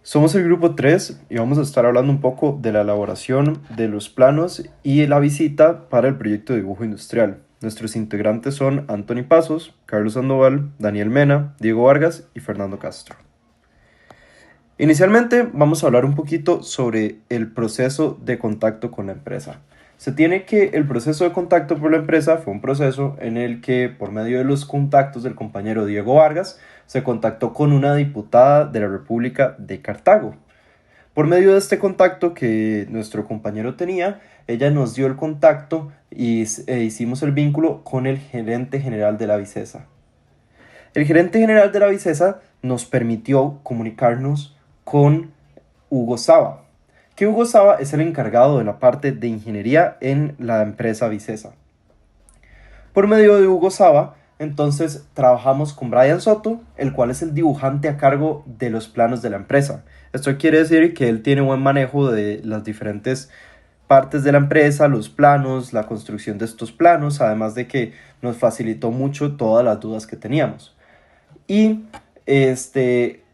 Somos el grupo 3 y vamos a estar hablando un poco de la elaboración de los planos y la visita para el proyecto de dibujo industrial. Nuestros integrantes son Anthony Pasos, Carlos Sandoval, Daniel Mena, Diego Vargas y Fernando Castro. Inicialmente vamos a hablar un poquito sobre el proceso de contacto con la empresa. Se tiene que el proceso de contacto por la empresa fue un proceso en el que por medio de los contactos del compañero Diego Vargas se contactó con una diputada de la República de Cartago. Por medio de este contacto que nuestro compañero tenía, ella nos dio el contacto e hicimos el vínculo con el gerente general de la Vicesa. El gerente general de la Vicesa nos permitió comunicarnos con Hugo Saba, que Hugo Saba es el encargado de la parte de ingeniería en la empresa Vicesa. Por medio de Hugo Saba, entonces trabajamos con Brian Soto, el cual es el dibujante a cargo de los planos de la empresa. Esto quiere decir que él tiene buen manejo de las diferentes partes de la empresa, los planos, la construcción de estos planos, además de que nos facilitó mucho todas las dudas que teníamos. Y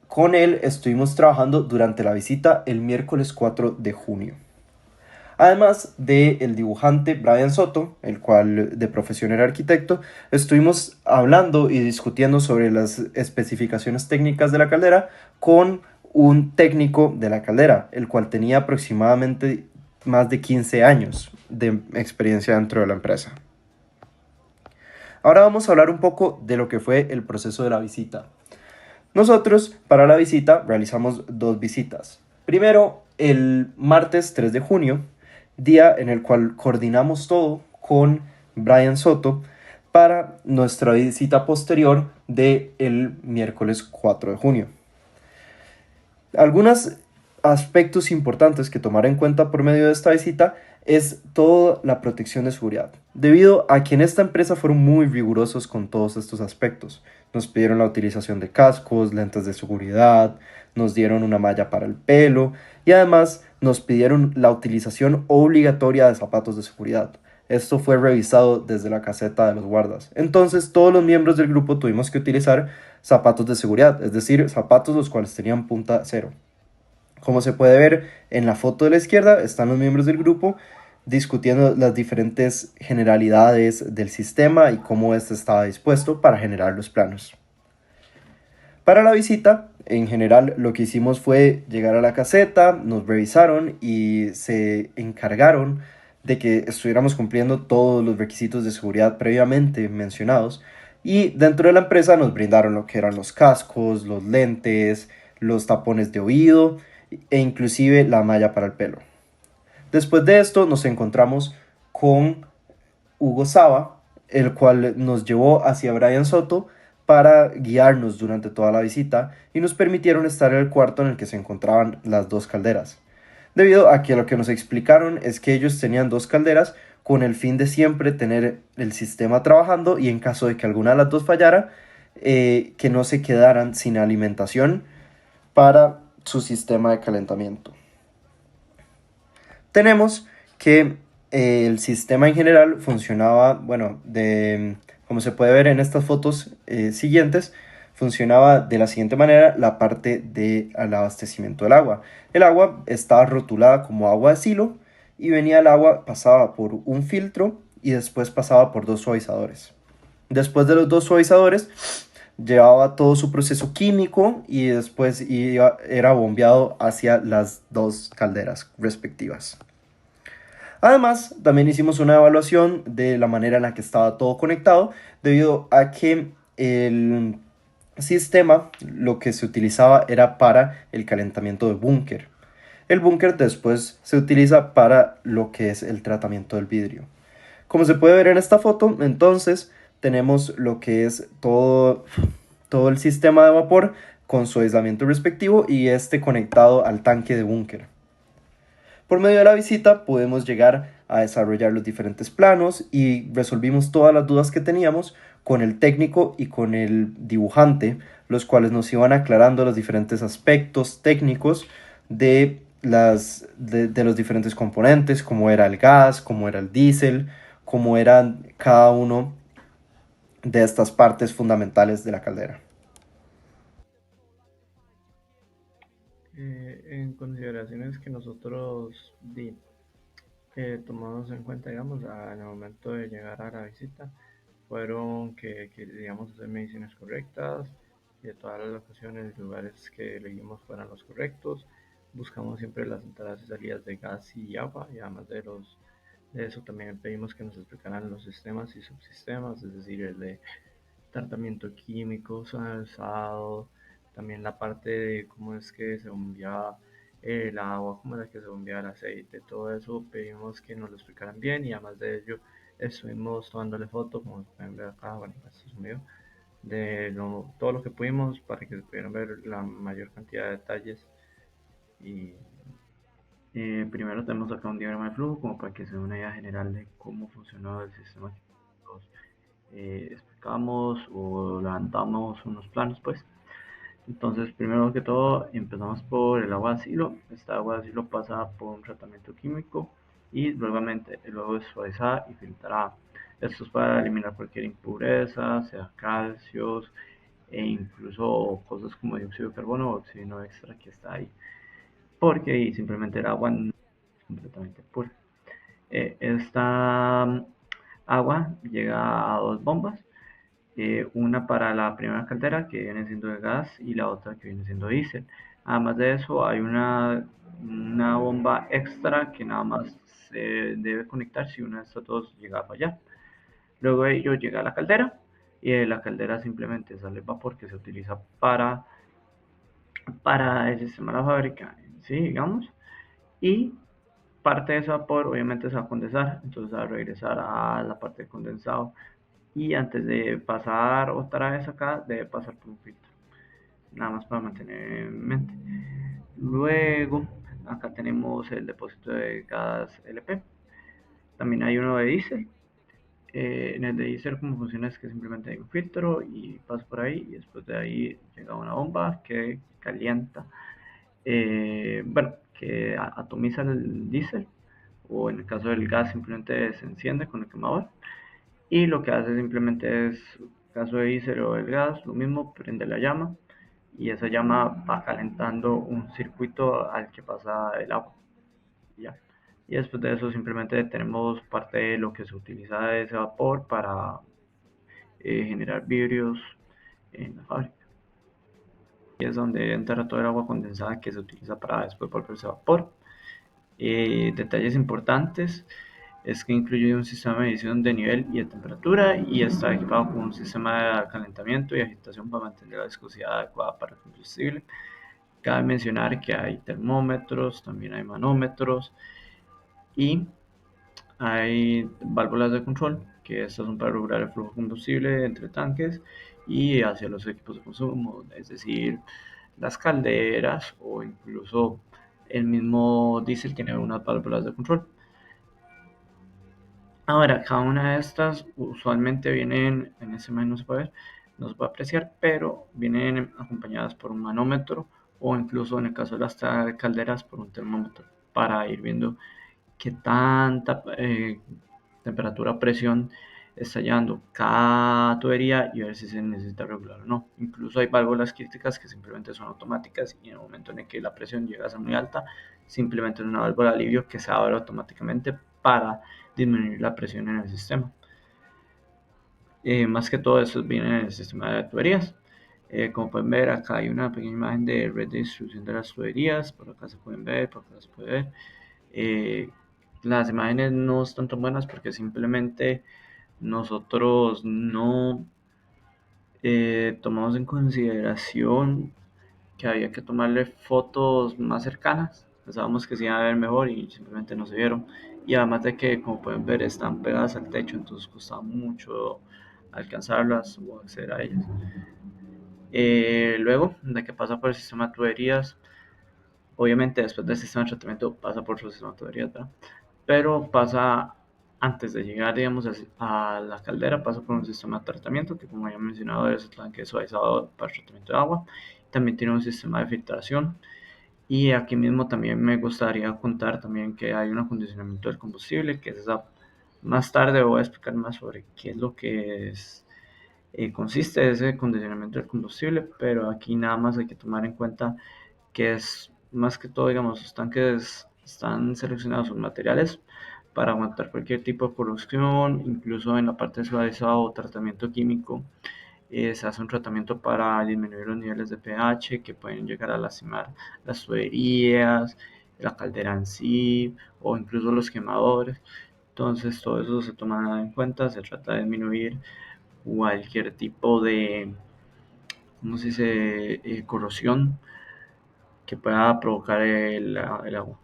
con él estuvimos trabajando durante la visita el miércoles 4 de junio. Además del dibujante Brian Soto, el cual de profesión era arquitecto, estuvimos hablando y discutiendo sobre las especificaciones técnicas de la caldera con un técnico de la caldera, el cual tenía aproximadamente más de 15 años de experiencia dentro de la empresa. Ahora vamos a hablar un poco de lo que fue el proceso de la visita. Nosotros para la visita realizamos dos visitas. Primero, el martes 3 de junio, día en el cual coordinamos todo con Brian Soto para nuestra visita posterior del miércoles 4 de junio. Algunos aspectos importantes que tomar en cuenta por medio de esta visita es toda la protección de seguridad, debido a que en esta empresa fueron muy rigurosos con todos estos aspectos. Nos pidieron la utilización de cascos, lentes de seguridad, nos dieron una malla para el pelo y además nos pidieron la utilización obligatoria de zapatos de seguridad. Esto fue revisado desde la caseta de los guardas. Entonces todos los miembros del grupo tuvimos que utilizar zapatos de seguridad, es decir, zapatos los cuales tenían punta cero. Como se puede ver en la foto de la izquierda, están los miembros del grupo discutiendo las diferentes generalidades del sistema y cómo éste estaba dispuesto para generar los planos. Para la visita, en general, lo que hicimos fue llegar a la caseta, nos revisaron y se encargaron de que estuviéramos cumpliendo todos los requisitos de seguridad previamente mencionados. Y dentro de la empresa nos brindaron lo que eran los cascos, los lentes, los tapones de oído e inclusive la malla para el pelo. Después de esto nos encontramos con Hugo Saba, el cual nos llevó hacia Brian Soto para guiarnos durante toda la visita y nos permitieron estar en el cuarto en el que se encontraban las dos calderas. Debido a que lo que nos explicaron es que ellos tenían dos calderas con el fin de siempre tener el sistema trabajando y en caso de que alguna de las dos fallara, que no se quedaran sin alimentación para su sistema de calentamiento. Tenemos que el sistema en general funcionaba, bueno, como se puede ver en estas fotos siguientes, funcionaba de la siguiente manera la parte del abastecimiento del agua. El agua estaba rotulada como agua de silo y venía el agua, pasaba por un filtro y después pasaba por dos suavizadores. Después de los dos suavizadores, llevaba todo su proceso químico y después era bombeado hacia las dos calderas respectivas. Además, también hicimos una evaluación de la manera en la que estaba todo conectado, debido a que el sistema lo que se utilizaba era para el calentamiento del búnker. El búnker después se utiliza para lo que es el tratamiento del vidrio. Como se puede ver en esta foto, entonces tenemos lo que es todo el sistema de vapor con su aislamiento respectivo y este conectado al tanque de búnker. Por medio de la visita podemos llegar a desarrollar los diferentes planos y resolvimos todas las dudas que teníamos con el técnico y con el dibujante, los cuales nos iban aclarando los diferentes aspectos técnicos de los diferentes componentes, como era el gas, como era el diésel, como eran cada uno de estas partes fundamentales de la caldera. En consideraciones que nosotros tomamos en cuenta, digamos, en el momento de llegar a la visita, fueron que digamos, hacer mediciones correctas, que todas las locaciones y lugares que elegimos fueran los correctos. Buscamos siempre las entradas y salidas de gas y agua, y además de eso también pedimos que nos explicaran los sistemas y subsistemas, es decir, el de tratamiento químico, sanalizado, también la parte de cómo es que se bombeaba el agua, cómo es que se bombeaba el aceite, todo eso pedimos que nos lo explicaran bien, y además de ello estuvimos tomándole fotos, como pueden ver acá, bueno, este es un video, todo lo que pudimos para que pudieran ver la mayor cantidad de detalles. Y primero tenemos acá un diagrama de flujo como para que se dé una idea general de cómo funcionó el sistema que nosotros explicamos o levantamos unos planos, pues. Entonces, primero que todo, empezamos por el agua de asilo. Esta agua de asilo pasa por un tratamiento químico y luego es suavizada y filtrada. Esto es para eliminar cualquier impureza, sea calcios e incluso cosas como dióxido de carbono o oxígeno extra que está ahí, porque simplemente el agua no es completamente pura. Esta agua llega a dos bombas, una para la primera caldera que viene siendo de gas y la otra que viene siendo diésel. Además de eso hay una bomba extra que nada más se debe conectar si una de estas dos llega a fallar. Luego de ello llega a la caldera y de la caldera simplemente sale el vapor que se utiliza para el sistema de la fábrica, ¿sí? Digamos, y parte de ese vapor obviamente se va a condensar, entonces va a regresar a la parte de condensado y antes de pasar otra vez acá debe pasar por un filtro, nada más para mantener en mente. Luego acá tenemos el depósito de gas LP, también hay uno de diésel. En el de diésel como funciona es que simplemente hay un filtro y pasa por ahí y después de ahí llega una bomba que calienta, bueno, que atomiza el diésel, o en el caso del gas simplemente se enciende con el quemador, y lo que hace simplemente es, caso de diésel o el gas, lo mismo, prende la llama y esa llama va calentando un circuito al que pasa el agua. Ya. Y después de eso simplemente tenemos parte de lo que se utiliza de ese vapor para generar vidrios en la fábrica. Y es donde entra toda el agua condensada que se utiliza para después volverse vapor. Detalles importantes es que incluye un sistema de medición de nivel y de temperatura y está equipado con un sistema de calentamiento y agitación para mantener la viscosidad adecuada para el combustible. Cabe mencionar que hay termómetros, también hay manómetros y hay válvulas de control, que estas son para regular el flujo de combustible entre tanques y hacia los equipos de consumo, es decir, las calderas o incluso el mismo diésel tiene unas válvulas de control. Ahora, cada una de estas usualmente vienen, en ese imagen no se puede ver, no se puede apreciar, pero vienen acompañadas por un manómetro o incluso en el caso de las calderas por un termómetro para ir viendo qué tanta temperatura o presión está llevando cada tubería y ver si se necesita regular o no. Incluso hay válvulas críticas que simplemente son automáticas y en el momento en el que la presión llega a ser muy alta, simplemente es una válvula de alivio que se abre automáticamente para disminuir la presión en el sistema. Más que todo eso viene en el sistema de tuberías. Como pueden ver, acá hay una pequeña imagen de red de distribución de las tuberías. Por acá se pueden ver, por acá se puede ver. Eh, las imágenes no están tan buenas porque simplemente nosotros no tomamos en consideración que había que tomarle fotos más cercanas. Pensábamos que se iban a ver mejor y simplemente no se vieron. Y además de que, como pueden ver, están pegadas al techo, entonces costaba mucho alcanzarlas o acceder a ellas. Luego de que pasa por el sistema de tuberías, obviamente después del sistema de tratamiento pasa por su sistema de tuberías, ¿verdad? Pero pasa antes de llegar, digamos, a la caldera, pasa por un sistema de tratamiento que, como ya he mencionado, es el tanque suavizado para el tratamiento de agua. También tiene un sistema de filtración. Y aquí mismo también me gustaría contar también que hay un acondicionamiento del combustible, que es esa. Más tarde voy a explicar más sobre qué es lo que consiste ese acondicionamiento del combustible, pero aquí nada más hay que tomar en cuenta que es más que todo, digamos, los tanques están seleccionados sus materiales para aguantar cualquier tipo de corrosión, incluso en la parte de suavizado o tratamiento químico. Se hace un tratamiento para disminuir los niveles de pH que pueden llegar a lastimar las tuberías, la caldera en sí o incluso los quemadores. Entonces todo eso se toma en cuenta, se trata de disminuir cualquier tipo de, ¿cómo se dice?, corrosión que pueda provocar el agua.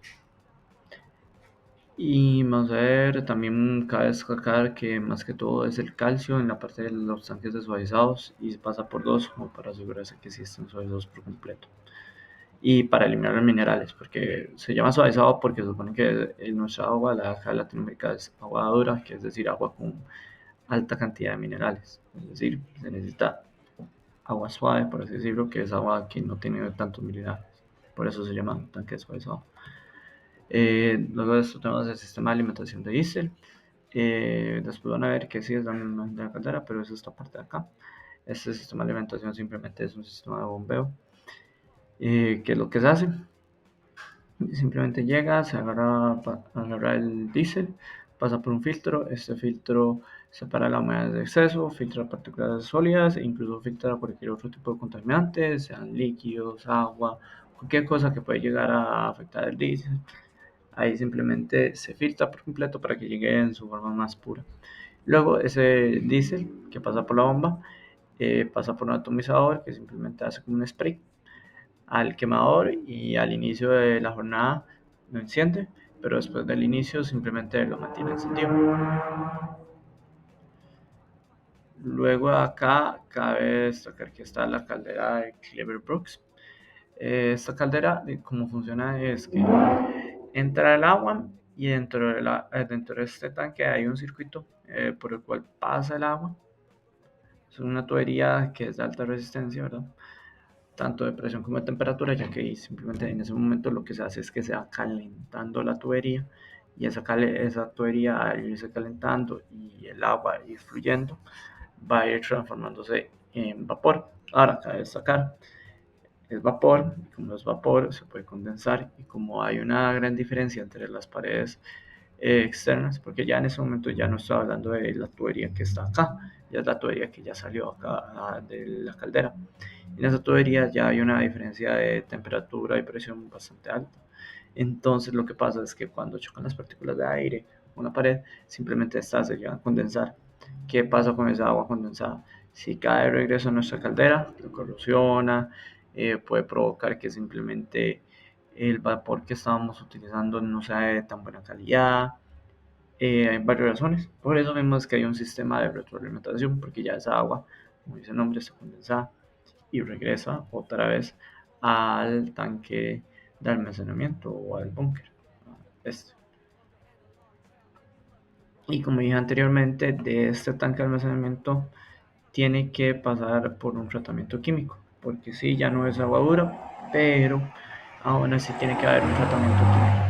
Y vamos a ver, también cabe destacar que más que todo es el calcio en la parte de los tanques desuavizados y se pasa por dos como para asegurarse que sí estén suavizados por completo. Y para eliminar los minerales, porque se llama suavizado porque se supone que en nuestra agua, la de acá de Latinoamérica, es agua dura, que es decir, agua con alta cantidad de minerales. Es decir, se necesita agua suave, por así decirlo, que es agua que no tiene tantos minerales. Por eso se llama tanque suavizado. Luego de esto tenemos el sistema de alimentación de diésel. Después van a ver que sí es la misma de la caldera, pero es esta parte de acá. Este sistema de alimentación simplemente es un sistema de bombeo. ¿Qué es lo que se hace? Simplemente llega, se agarra el diésel, pasa por un filtro. Este filtro separa la humedad de exceso, filtra partículas sólidas e incluso filtra cualquier otro tipo de contaminantes, sean líquidos, agua, cualquier cosa que puede llegar a afectar el diésel. Ahí simplemente se filtra por completo para que llegue en su forma más pura. Luego ese diésel que pasa por la bomba pasa por un atomizador que simplemente hace como un spray al quemador y al inicio de la jornada lo enciende, pero después del inicio simplemente lo mantiene encendido. Luego acá cabe destacar que está la caldera de Clever Brooks. Esta caldera, cómo funciona es que entra el agua y dentro de este tanque hay un circuito por el cual pasa el agua. Es una tubería que es de alta resistencia, ¿verdad? Tanto de presión como de temperatura, ya que simplemente en ese momento lo que se hace es que se va calentando la tubería y esa tubería al irse calentando y el agua ir fluyendo va a ir transformándose en vapor. Ahora, cabe destacar, es vapor, y como es vapor se puede condensar y como hay una gran diferencia entre las paredes externas, porque ya en ese momento ya no estoy hablando de la tubería que está acá, ya es la tubería que ya salió acá de la caldera. En esa tubería ya hay una diferencia de temperatura y presión bastante alta. Entonces lo que pasa es que cuando chocan las partículas de aire con la pared, simplemente estas se llegan a condensar. ¿Qué pasa con esa agua condensada? Si cae de regreso a nuestra caldera, lo corrosiona, puede provocar que simplemente el vapor que estábamos utilizando no sea de tan buena calidad. Hay varias razones. Por eso vemos que hay un sistema de retroalimentación, porque ya esa agua, como dice el nombre, está condensada y regresa otra vez al tanque de almacenamiento o al búnker. Este. Y como dije anteriormente, de este tanque de almacenamiento tiene que pasar por un tratamiento químico, porque sí, ya no es agua dura, pero aún así tiene que haber un tratamiento químico.